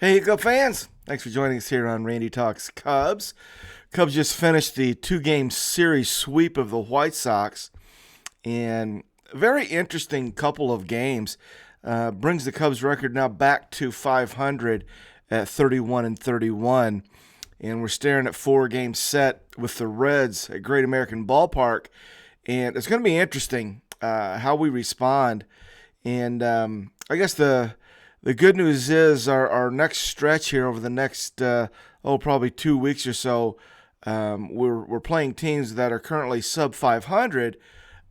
Hey, Cub fans! Thanks for joining us here on Randy Talks Cubs. Cubs just finished the two-game series sweep of the White Sox, and a very interesting couple of games. Brings the Cubs record now back to 500 at 31-31, and we're staring at four-game set with the Reds at Great American Ballpark, and it's going to be interesting how we respond. And I guess the good news is our next stretch here over the next probably 2 weeks or so. We're playing teams that are currently sub 500,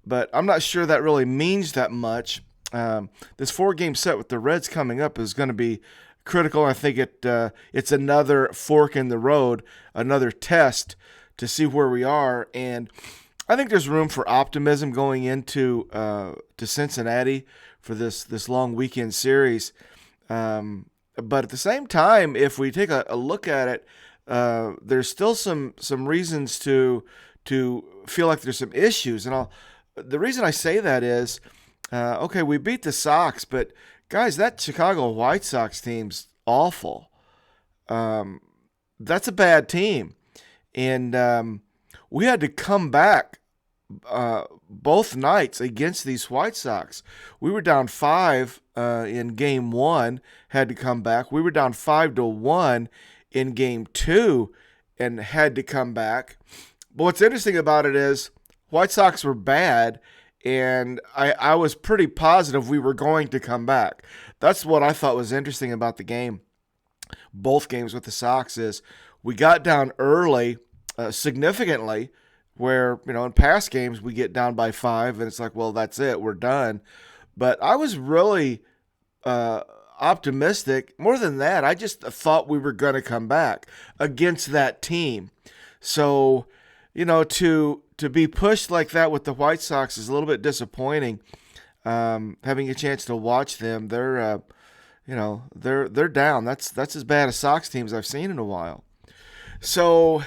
but I'm not sure that really means that much. This four-game set with the Reds coming up is going to be critical. I think it's another fork in the road, another test to see where we are, and I think there's room for optimism going into to Cincinnati for this long weekend series. But at the same time, if we take a look at it, there's still some reasons to feel like there's some issues. And the reason I say that is, okay, we beat the Sox, but guys, that Chicago White Sox team's awful. That's a bad team, and we had to come back both nights against these White Sox. We were down 5 in game 1, had to come back. We were down 5-1 in game 2 and had to come back. But what's interesting about it is White Sox were bad, and I was pretty positive we were going to come back. That's what I thought was interesting about the game. Both games with the Sox is we got down early significantly, where, in past games we get down by 5 and it's like, well, that's it, we're done. But I was really optimistic. More than that, I just thought we were going to come back against that team. So, to be pushed like that with the White Sox is a little bit disappointing. Having a chance to watch them, they're down. That's as bad as Sox teams I've seen in a while. So,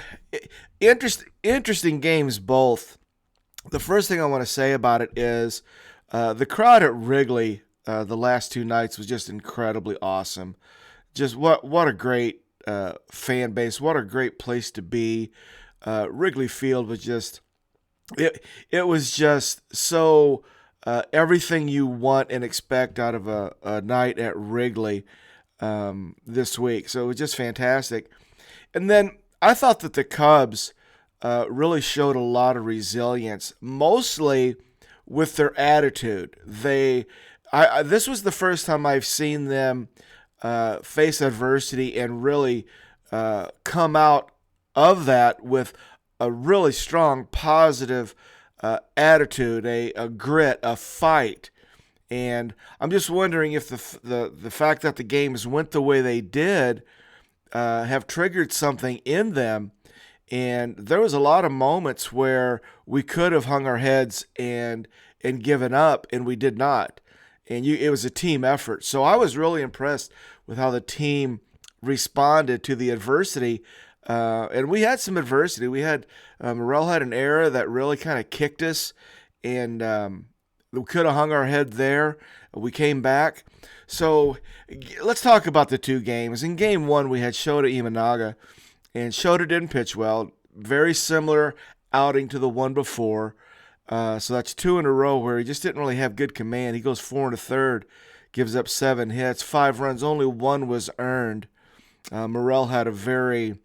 interesting games both. The first thing I want to say about it is the crowd at Wrigley the last two nights was just incredibly awesome. Just what a great fan base. What a great place to be. Wrigley Field was just it was just so everything you want and expect out of a night at Wrigley this week. So it was just fantastic. And then I thought that the Cubs really showed a lot of resilience, mostly with their attitude. This was the first time I've seen them face adversity and really come out of that with a really strong, positive attitude, a grit, a fight. And I'm just wondering if the fact that the games went the way they did have triggered something in them. And there was a lot of moments where we could have hung our heads and given up, and we did not. And it was a team effort. So I was really impressed with how the team responded to the adversity. And we had some adversity. We had Morel had an error that really kind of kicked us, and we could have hung our head there. We came back. So let's talk about the two games. In game 1, we had Shota Imanaga, and Shota didn't pitch well. Very similar outing to the one before. So that's 2 in a row where he just didn't really have good command. He goes 4 1/3, gives up 7 hits, 5 runs, only 1 was earned. Morel had a very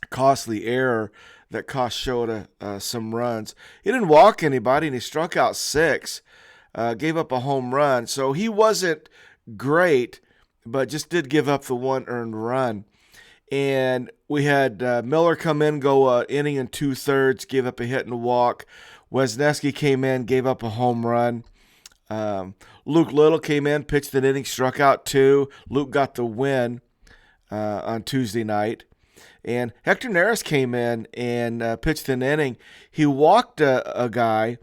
costly error that cost Shota some runs. He didn't walk anybody, and he struck out 6, gave up a home run. So he wasn't great, but just did give up the 1 earned run. And we had Miller come in, go inning and 2/3, give up a hit and a walk. Wesneski came in, gave up a home run. Luke Little came in, pitched an inning, struck out 2. Luke got the win on Tuesday night. And Hector Neris came in and pitched an inning. He walked a guy,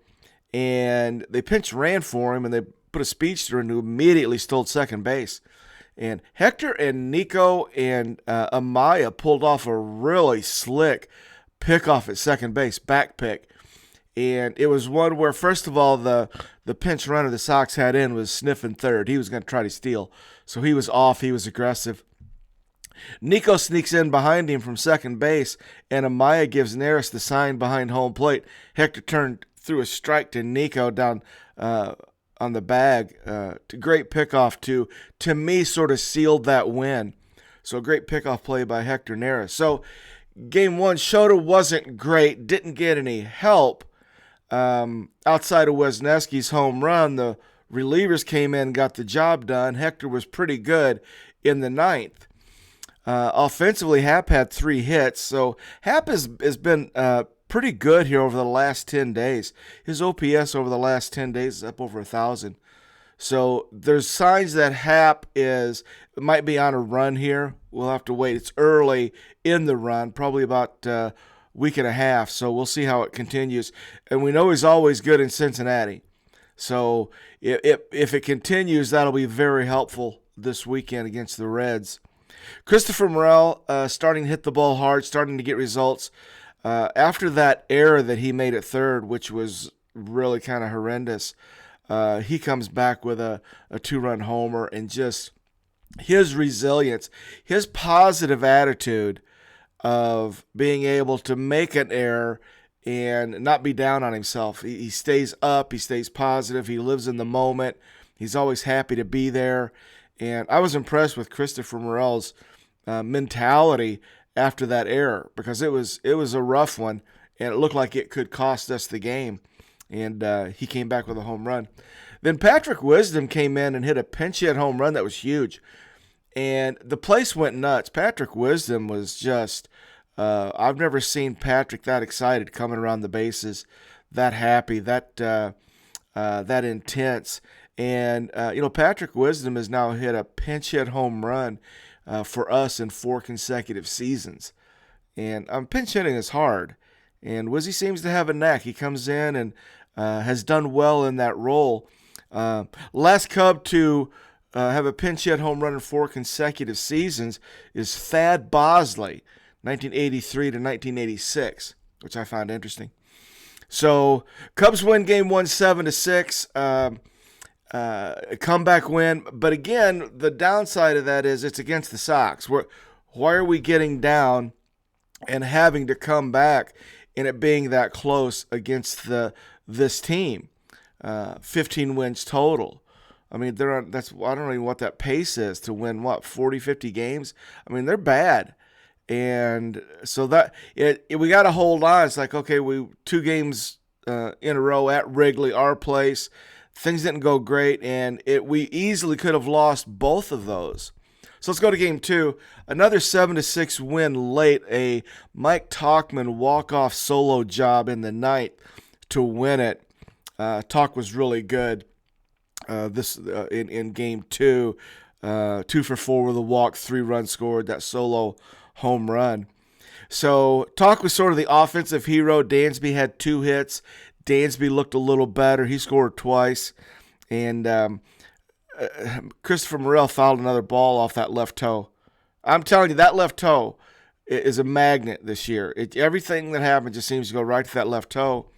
and they pinch ran for him, and they put a speedster in who immediately stole second base. And Hector and Nico and Amaya pulled off a really slick pickoff at second base, back pick. And it was one where, first of all, the pinch runner the Sox had in was sniffing third. He was going to try to steal. So he was off. He was aggressive. Nico sneaks in behind him from second base, and Amaya gives Neris the sign behind home plate. Hector turned threw a strike to Nico down on the bag. Great pickoff to me, sort of sealed that win. So a great pickoff play by Hector Neris. So game one, Shota wasn't great, didn't get any help. Outside of Wisniewski's home run, the relievers came in and got the job done. Hector was pretty good in the ninth. Offensively, Happ had 3 hits. So Happ has been pretty good here over the last 10 days. His OPS over the last 10 days is up over 1,000. So there's signs that Happ might be on a run here. We'll have to wait. It's early in the run, probably about a week and a half. So we'll see how it continues. And we know he's always good in Cincinnati. So if it continues, that'll be very helpful this weekend against the Reds. Christopher Morel starting to hit the ball hard, starting to get results. After that error that he made at third, which was really kind of horrendous, he comes back with a 2-run homer, and just his resilience, his positive attitude of being able to make an error and not be down on himself. He stays up, he stays positive, he lives in the moment, he's always happy to be there. And I was impressed with Christopher Morel's mentality after that error, because it was a rough one, and it looked like it could cost us the game. And he came back with a home run. Then Patrick Wisdom came in and hit a pinch hit home run that was huge. And the place went nuts. Patrick Wisdom was just, I've never seen Patrick that excited coming around the bases, that happy, that intense. And, Patrick Wisdom has now hit a pinch hit home run for us in 4 consecutive seasons. And pinch hitting is hard. And Wizzy seems to have a knack. He comes in and has done well in that role. Last Cub to have a pinch hit home run in 4 consecutive seasons is Thad Bosley, 1983 to 1986, which I find interesting. So Cubs win game 1 7-6. A comeback win. But again, the downside of that is it's against the Sox. Why are we getting down and having to come back and it being that close against this team? 15 wins total. I mean, I don't know even what that pace is to win, 40, 50 games? I mean, they're bad. And so we got to hold on. It's like, okay, 2 games in a row at Wrigley, our place. Things didn't go great, and we easily could have lost both of those. So let's go to game 2. Another 7-6 win late. A Mike Tauchman walk-off solo job in the ninth to win it. Talk was really good in game 2. 2 for 4 with a walk, 3 runs scored, that solo home run. So Talk was sort of the offensive hero. Dansby had 2 hits. Dansby looked a little better. He scored twice. And Christopher Morel fouled another ball off that left toe. I'm telling you, that left toe is a magnet this year. Everything that happens just seems to go right to that left toe.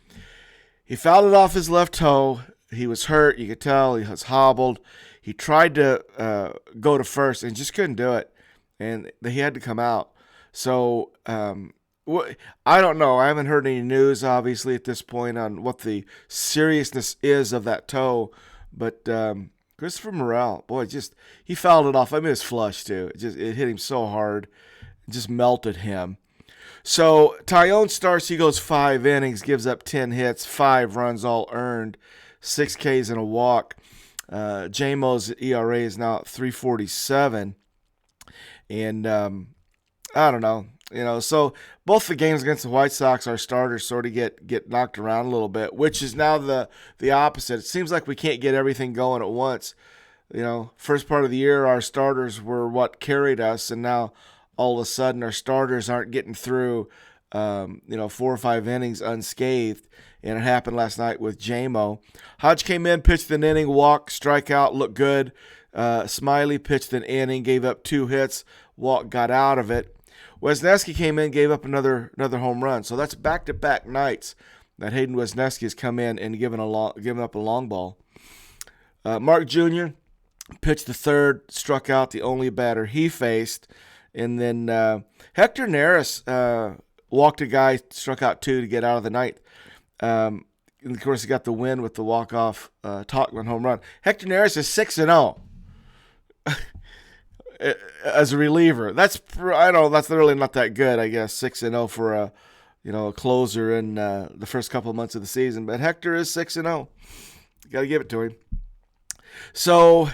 He fouled it off his left toe. He was hurt. You could tell he was hobbled. He tried to go to first and just couldn't do it. And he had to come out. So I don't know. I haven't heard any news, obviously, at this point on what the seriousness is of that toe. But Christopher Morel, boy, he fouled it off. I mean, it was flush, too. It hit him so hard. It just melted him. So Tyone starts. He goes 5 innings, gives up 10 hits, 5 runs all earned, 6 Ks and a walk. J-Mo's ERA is now at 3.47. And I don't know. So both the games against the White Sox, our starters sort of get knocked around a little bit, which is now the opposite. It seems like we can't get everything going at once. First part of the year, our starters were what carried us, and now all of a sudden our starters aren't getting through, 4 or 5 innings unscathed, and it happened last night with J-Mo. Hodge came in, pitched an inning, walk, strikeout, looked good. Smiley pitched an inning, gave up 2 hits, walk, got out of it. Wisniewski came in, gave up another home run. So that's back-to-back nights that Hayden Wisniewski has come in and given up a long ball. Mark Jr. pitched the third, struck out the only batter he faced, And then Hector Neris walked a guy, struck out 2 to get out of the ninth. And of course, he got the win with the walk-off Tauchman home run. Hector Neris is 6-0 as a reliever. That's really not that good, I guess. 6-0 for a closer in the first couple of months of the season. But Hector is 6-0. Got to give it to him. So,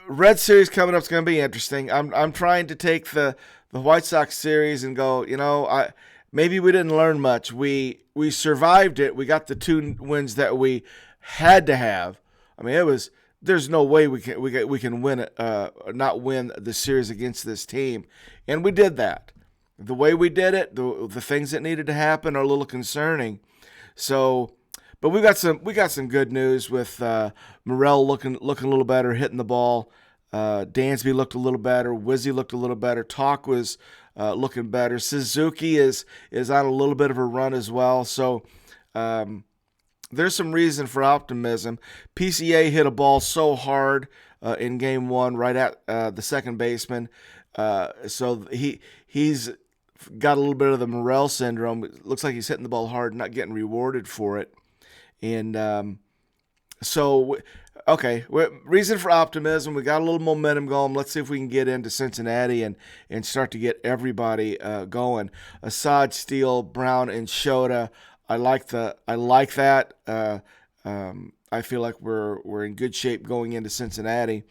Red Series coming up is going to be interesting. I'm trying to take the White Sox series and go, maybe we didn't learn much. We survived it. We got the 2 wins that we had to have. I mean, there's no way we can win it, not win the series against this team, and we did that. The way we did it, the things that needed to happen are a little concerning. So, but we got some good news with Morel looking a little better, hitting the ball. Dansby looked a little better. Wizzy looked a little better. Talk was looking better. Suzuki is on a little bit of a run as well. So there's some reason for optimism. PCA hit a ball so hard in Game 1 right at the second baseman. So he's got a little bit of the Morel syndrome. It looks like he's hitting the ball hard, not getting rewarded for it. And reason for optimism. We got a little momentum going. Let's see if we can get into Cincinnati and start to get everybody going. Assad, Steele, Brown, and Shota. I like that. I feel like we're in good shape going into Cincinnati.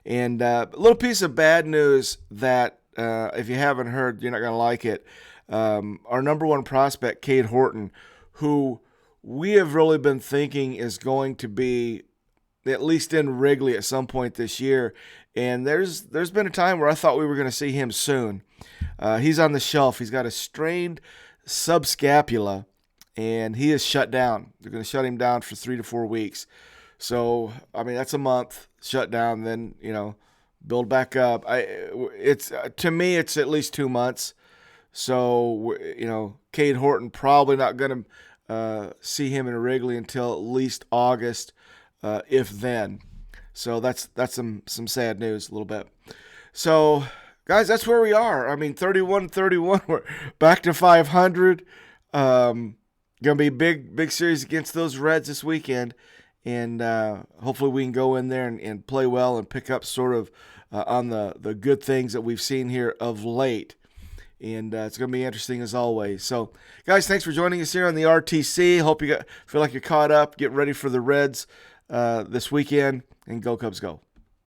And a little piece of bad news that if you haven't heard, you're not going to like it. Our number 1 prospect, Cade Horton, who we have really been thinking is going to be at least in Wrigley at some point this year. And there's been a time where I thought we were going to see him soon. He's on the shelf. He's got a strained subscapula, and he is shut down. They're going to shut him down for 3 to 4 weeks. So, I mean, that's a month shut down, then, build back up. To me, it's at least 2 months. So, Cade Horton probably not going to see him in Wrigley until at least August, if then. So that's some sad news a little bit. So, guys, that's where we are. I mean, 31-31. We're back to 500. Going to be a big series against those Reds this weekend. And hopefully we can go in there and play well and pick up sort of on the good things that we've seen here of late. And it's going to be interesting as always. So, guys, thanks for joining us here on the RTC. Hope you feel like you're caught up. Get ready for the Reds this weekend. And go Cubs go.